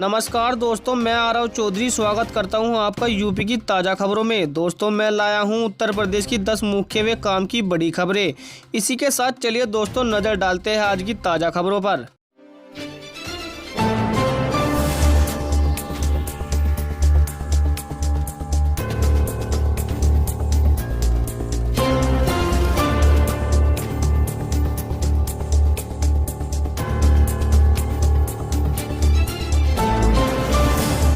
नमस्कार दोस्तों, मैं आरव चौधरी स्वागत करता हूं आपका यूपी की ताज़ा खबरों में। दोस्तों, मैं लाया हूं उत्तर प्रदेश की 10 मुख्य व काम की बड़ी खबरें। इसी के साथ चलिए दोस्तों नज़र डालते हैं आज की ताज़ा खबरों पर।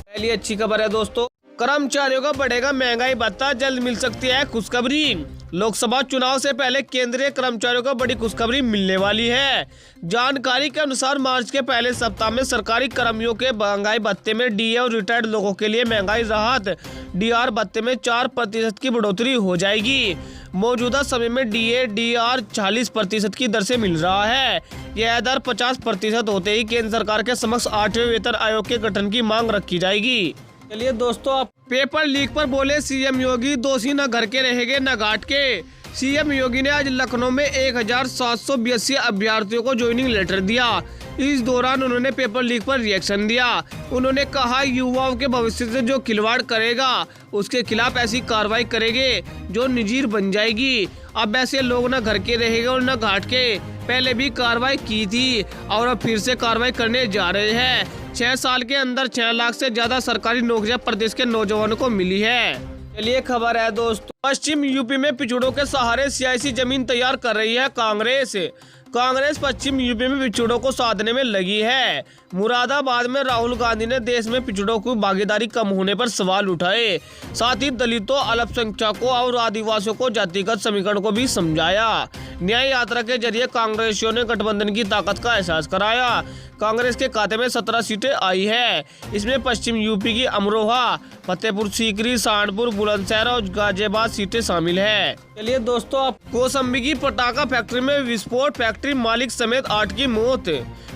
पहली अच्छी खबर है दोस्तों, कर्मचारियों का बढ़ेगा महंगाई भत्ता, जल्द मिल सकती है खुशखबरी। लोकसभा चुनाव से पहले केंद्रीय कर्मचारियों को बड़ी खुशखबरी मिलने वाली है। जानकारी के अनुसार मार्च के पहले सप्ताह में सरकारी कर्मियों के महंगाई भत्ते में डीए और रिटायर्ड लोगों के लिए महंगाई राहत डीआर भत्ते में 4% की बढ़ोतरी हो जाएगी। मौजूदा समय में डीआर 40% की दर से मिल रहा है। यह दर 50% होते ही केंद्र सरकार के समक्ष 8वें वेतन आयोग के गठन की मांग रखी जाएगी। चलिए दोस्तों, आप पेपर लीक पर बोले सीएम योगी, दोषी न घर के रहेंगे न घाट के। सीएम योगी ने आज लखनऊ में 1782 अभ्यर्थियों को ज्वाइनिंग लेटर दिया। इस दौरान उन्होंने पेपर लीक पर रिएक्शन दिया। उन्होंने कहा, युवाओं के भविष्य से जो खिलवाड़ करेगा उसके खिलाफ ऐसी कार्रवाई करेंगे जो नजीर बन जाएगी। अब ऐसे लोग न घर के रहेंगे और न घाट के। पहले भी कार्रवाई की थी और अब फिर से कार्रवाई करने जा रहे हैं। 6 साल के अंदर 6 लाख से ज्यादा सरकारी नौकरियां प्रदेश के नौजवानों को मिली है। चलिए खबर है दोस्तों, पश्चिम यूपी में पिछड़ों के सहारे सियासी जमीन तैयार कर रही है कांग्रेस पश्चिम यूपी में पिछड़ों को साधने में लगी है। मुरादाबाद में राहुल गांधी ने देश में पिछड़ों की भागीदारी कम होने पर सवाल उठाए। साथ ही दलितों, अल्पसंख्यकों और आदिवासियों को जातिगत समीकरण को भी समझाया। न्याय यात्रा के जरिए कांग्रेसियों ने गठबंधन की ताकत का एहसास कराया। कांग्रेस के खाते में 17 सीटें आई है। इसमें पश्चिम यूपी की अमरोहा, फतेहपुर सीकरी, सहारनपुर, बुलंदशहर और गाजियाबाद सीटें शामिल है। चलिए दोस्तों, कौशाम्बी की पटाखा फैक्ट्री में विस्फोट, फैक्ट्री मालिक समेत 8 की मौत।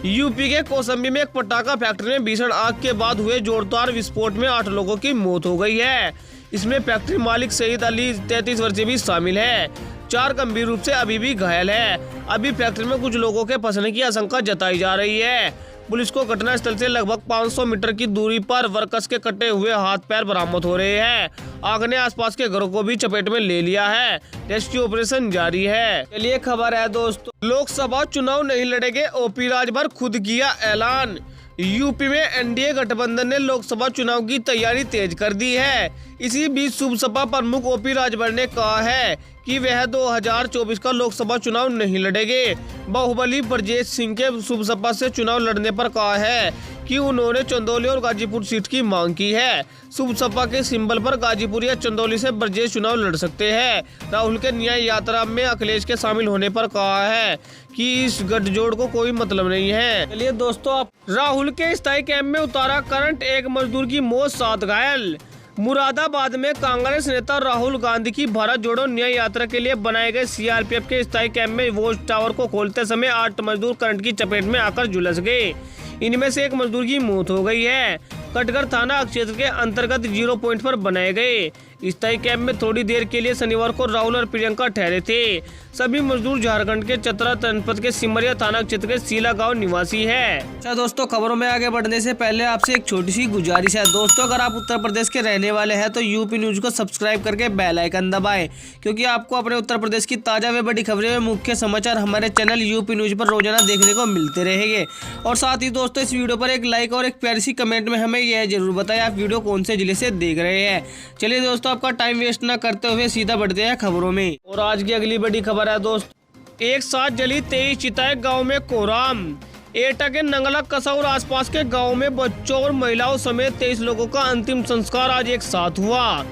यूपी के कौशाम्बी में एक पटाखा फैक्ट्री में भीषण आग के बाद हुए जोरदार विस्फोट में 8 लोगों की मौत हो गई है। इसमें फैक्ट्री मालिक सईद अली 33 वर्षीय भी शामिल है। 4 गंभीर रूप से अभी भी घायल है। अभी फैक्ट्री में कुछ लोगों के फंसने की आशंका जताई जा रही है। पुलिस को घटनास्थल से लगभग 500 मीटर की दूरी पर वर्कर्स के कटे हुए हाथ पैर बरामद हो रहे हैं। आग ने आसपास के घरों को भी चपेट में ले लिया है। रेस्क्यू ऑपरेशन जारी है। चलिए खबर है दोस्तों, लोकसभा चुनाव नहीं लड़ेंगे, ओपी राजभर खुद किया ऐलान। यूपी में एनडीए गठबंधन ने लोकसभा चुनाव की तैयारी तेज कर दी है। इसी बीच सपा प्रमुख ओपी राजभर ने कहा है कि वह 2024 का लोकसभा चुनाव नहीं लड़ेंगे। बाहुबली ब्रजेश सिंह के सपा से चुनाव लड़ने पर कहा है कि उन्होंने चंदौली और गाजीपुर सीट की मांग की है। सपा के सिंबल पर गाजीपुर या चंदौली से ब्रजेश चुनाव लड़ सकते हैं। राहुल के न्याय यात्रा में अखिलेश के शामिल होने पर कहा है कि इस गठजोड़ को कोई मतलब नहीं है। चलिए दोस्तों, राहुल के स्थायी कैंप में उतारा करंट, एक मजदूर की मौत, 7 घायल। मुरादाबाद में कांग्रेस नेता राहुल गांधी की भारत जोड़ो न्याय यात्रा के लिए बनाए गए सीआरपीएफ के स्थायी कैंप में वॉच टावर को खोलते समय 8 मजदूर करंट की चपेट में आकर झुलस गए। इनमें से एक मजदूर की मौत हो गई है। कटघर थाना क्षेत्र के अंतर्गत 0 पॉइंट पर बनाए गए स्थायी कैंप में थोड़ी देर के लिए शनिवार को राहुल और प्रियंका ठहरे थे। सभी मजदूर झारखंड के चतरा जनपद के सिमरिया थाना क्षेत्र के सीला गांव निवासी है। अच्छा दोस्तों, खबरों में आगे बढ़ने से पहले आपसे एक छोटी सी गुजारिश है। दोस्तों, अगर आप उत्तर प्रदेश के रहने वाले हैं तो यूपी न्यूज को सब्सक्राइब करके बेल आइकन दबाएं, क्योंकि आपको अपने उत्तर प्रदेश की ताजा व बड़ी खबरें व मुख्य समाचार हमारे चैनल यूपी न्यूज पर रोजाना देखने को मिलते रहेंगे। और साथ ही दोस्तों, इस वीडियो पर एक लाइक और एक प्यारी सी कमेंट में हमें यह जरूर बताएं आप वीडियो कौन से जिले से देख रहे हैं। चलिए दोस्तों, आपका टाइम वेस्ट न करते हुए सीधा बढ़ते हैं खबरों में। और आज की अगली बड़ी खबर है दोस्तों, एक साथ जली 23 चिताएं, गांव में कोहराम। एटा के नंगला कसा और आसपास के गांव में बच्चों और महिलाओं समेत 23 लोगों का अंतिम संस्कार आज एक साथ हुआ।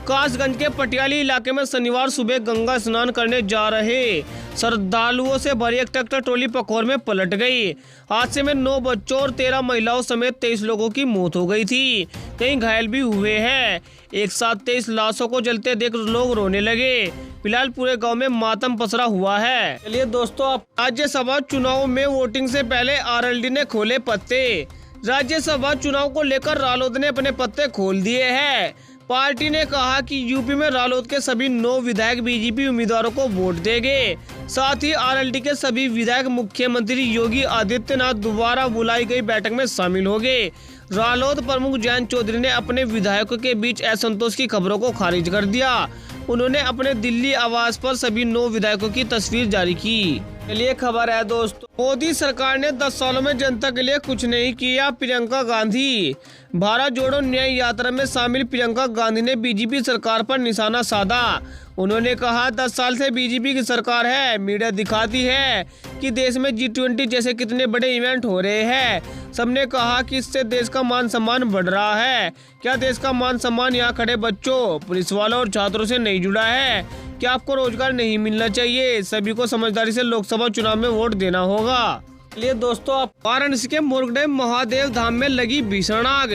कासगंज के पटियाली इलाके में शनिवार सुबह गंगा स्नान करने जा रहे श्रद्धालुओं से भरी एक ट्रैक्टर ट्रॉली पखोर में पलट गई। हादसे में 9 बच्चों और 13 महिलाओं समेत 23 लोगों की मौत हो गई थी। कई घायल भी हुए हैं। एक साथ 23 लाशों को जलते देख लोग रोने लगे। फिलहाल पूरे गांव में मातम पसरा हुआ है। चलिए दोस्तों, राज्यसभा चुनाव में वोटिंग से पहले आरएलडी ने खोले पत्ते। राज्यसभा चुनाव को लेकर रालोद ने अपने पत्ते खोल दिए हैं। पार्टी ने कहा कि यूपी में रालोद के सभी 9 विधायक बीजेपी उम्मीदवारों को वोट देंगे। साथ ही आरएलडी के सभी विधायक मुख्यमंत्री योगी आदित्यनाथ द्वारा बुलाई गई बैठक में शामिल होंगे। रालोद प्रमुख जयंत चौधरी ने अपने विधायकों के बीच असंतोष की खबरों को खारिज कर दिया। उन्होंने अपने दिल्ली आवास पर सभी 9 विधायकों की तस्वीर जारी की। चलिए खबर है दोस्तों, मोदी सरकार ने 10 सालों में जनता के लिए कुछ नहीं किया। प्रियंका गांधी। भारत जोड़ो न्याय यात्रा में शामिल प्रियंका गांधी ने बीजेपी सरकार पर निशाना साधा। उन्होंने कहा 10 साल से बीजेपी की सरकार है, मीडिया दिखाती है कि देश में G20 जैसे कितने बड़े इवेंट हो रहे हैं। सबने कहा कि इससे देश का मान सम्मान बढ़ रहा है। क्या देश का मान सम्मान यहाँ खड़े बच्चों, पुलिस वालों और छात्रों से नहीं जुड़ा है? क्या आपको रोजगार नहीं मिलना चाहिए? सभी को समझदारी से लोकसभा चुनाव में वोट देना होगा। चलिए दोस्तों, वाराणसी के मोरगडेम महादेव धाम में लगी भीषण आग।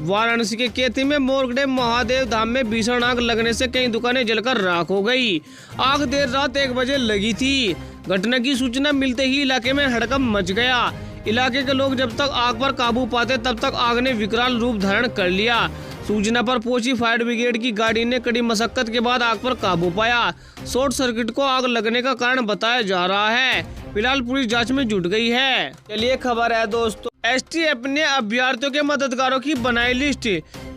वाराणसी के केती में मोरगडेम महादेव धाम में भीषण आग लगने से कई दुकानें जलकर राख हो गई। आग देर रात 1 बजे लगी थी। घटना की सूचना मिलते ही इलाके में हड़कंप मच गया। इलाके के लोग जब तक आग पर काबू पाते तब तक आग ने विकराल रूप धारण कर लिया। सूचना पर पहुंची फायर ब्रिगेड की गाड़ी ने कड़ी मशक्कत के बाद आग पर काबू पाया। शॉर्ट सर्किट को आग लगने का कारण बताया जा रहा है। फिलहाल पुलिस जांच में जुट गई है। चलिए खबर है दोस्तों, एसटीएफ ने अभ्यर्थियों के मददगारों की बनाई लिस्ट।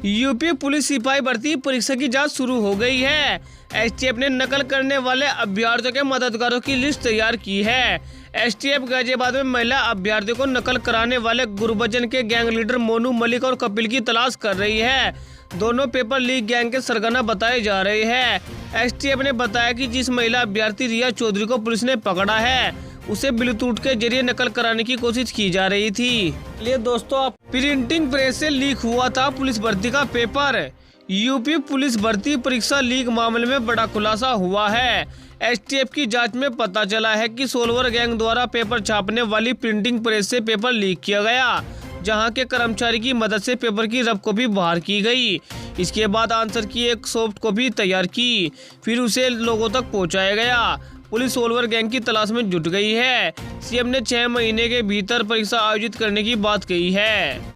यूपी पुलिस सिपाही भर्ती परीक्षा की जांच शुरू हो गई है। एसटीएफ ने नकल करने वाले अभ्यर्थियों के मददगारों की लिस्ट तैयार की है। एसटीएफ गाजियाबाद में महिला अभ्यर्थियों को नकल कराने वाले गुरबचन के गैंग लीडर मोनू मलिक और कपिल की तलाश कर रही है। दोनों पेपर लीक गैंग के सरगना बताए जा रहे हैं। एसटीएफ ने बताया कि जिस महिला अभ्यर्थी रिया चौधरी को पुलिस ने पकड़ा है, उसे ब्लूटूथ के जरिए नकल कराने की कोशिश की जा रही थी। चलिए दोस्तों, प्रिंटिंग प्रेस से लीक हुआ था पुलिस भर्ती का पेपर। यूपी पुलिस भर्ती परीक्षा लीक मामले में बड़ा खुलासा हुआ है। एसटीएफ की जांच में पता चला है कि सोलवर गैंग द्वारा पेपर छापने वाली प्रिंटिंग प्रेस से पेपर लीक किया गया, जहां के कर्मचारी की मदद से पेपर की रफ कॉपी बाहर की गई। इसके बाद आंसर की एक सॉफ्ट कॉपी तैयार की, फिर उसे लोगों तक पहुंचाया गया। पुलिस सोलवर गैंग की तलाश में जुट गई है। सीएम ने 6 महीने के भीतर परीक्षा आयोजित करने की बात कही है।